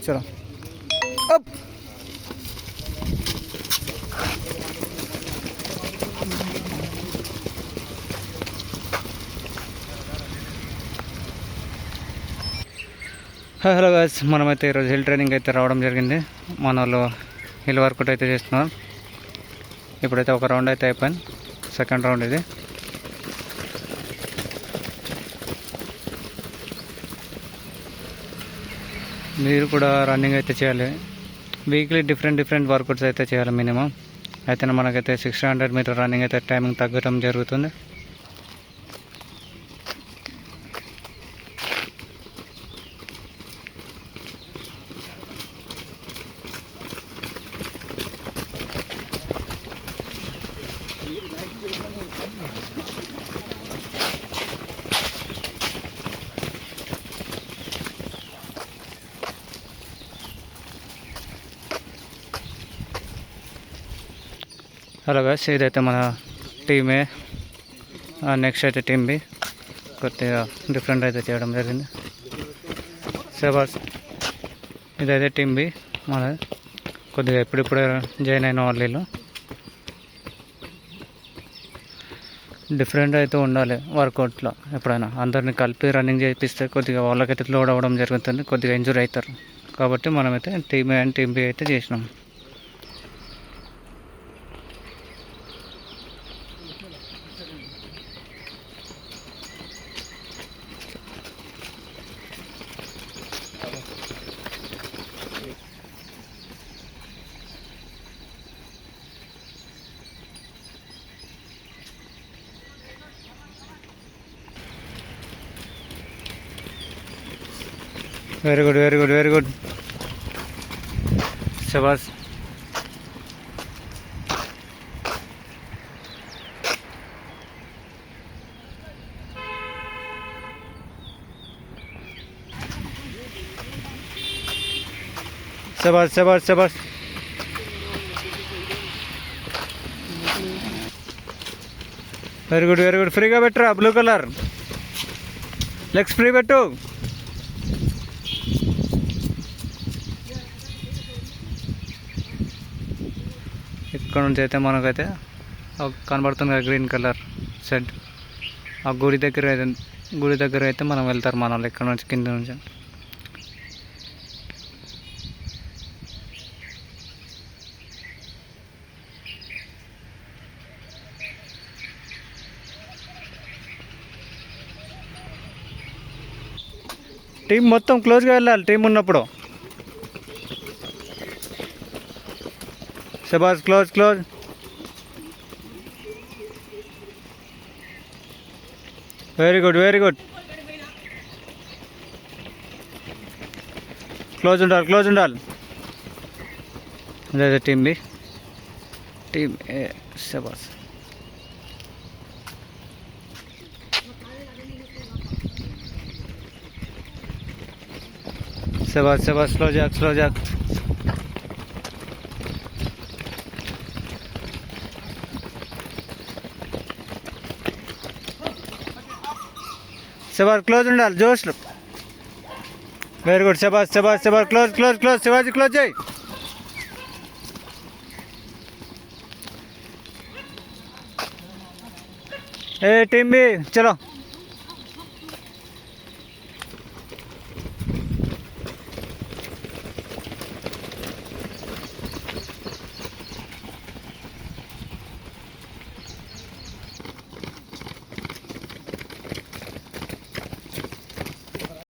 చలో up. Hello guys, మనమైతే ఈరోజు హిల్ ట్రైనింగ్ అయితే రావడం జరిగింది. మన వాళ్ళు హిల్ వర్కౌట్ అయితే చేస్తున్నారు. ఇప్పుడైతే ఒక రౌండ్ అయితే అయిపోయింది, సెకండ్ రౌండ్ ఇది. మీరు కూడా రన్నింగ్ అయితే చేయాలి. వీక్లీ డిఫరెంట్ వర్కౌట్స్ అయితే చేయాలి మినిమం. అయితే మనకైతే 600 మీటర్ రన్నింగ్ అయితే టైమింగ్ తగ్గడం జరుగుతుంది. హలో గాయ్స్, ఇదైతే మన టీమ్ ఏ. నెక్స్ట్ అయితే టీమ్ బి. కొద్దిగా డిఫరెంట్ అయితే చేయడం జరిగింది. సెబాస్, ఇదైతే టీమ్ బి మన. కొద్దిగా ఎప్పుడిప్పుడే జాయిన్ అయిన వాళ్ళు. డిఫరెంట్ అయితే ఉండాలి వర్కౌట్లో. ఎప్పుడైనా అందరిని కలిపి రన్నింగ్ చేపిస్తే కొద్దిగా వాళ్ళకైతే లోడ్ అవ్వడం జరుగుతుంది, కొద్దిగా ఇంజూరీ అవుతారు. కాబట్టి మనమైతే team A and team B అయితే చేసినాం. Very good. శబాస్. శబాస్. Very good. ఫ్రీగా పెట్టరా, బ్లూ కలర్ లెగ్స్ ఫ్రీ పెట్టు. ఇక్కడ నుంచి అయితే మనకైతే కనబడుతుంది కదా గ్రీన్ కలర్ షెడ్. ఆ గుడి దగ్గర అయితే మనం వెళ్తారు మన వాళ్ళు. ఇక్కడ నుంచి కింద నుంచి టీం మొత్తం క్లోజ్గా వెళ్ళాలి టీం ఉన్నప్పుడు. శబాస్, క్లోజ్. Very good. క్లోజ్ ఉండాలి. అదే టీమ్ బి, టీమ్ ఏ. శబాస్. Slow Jack. శబాస్, క్లోజ్ ఉండాలి జోష్. Very good. శబాస్. క్లోజ్. శివాజీ క్లోజ్ చేయి. ఏ టీమ్ బి, చలో.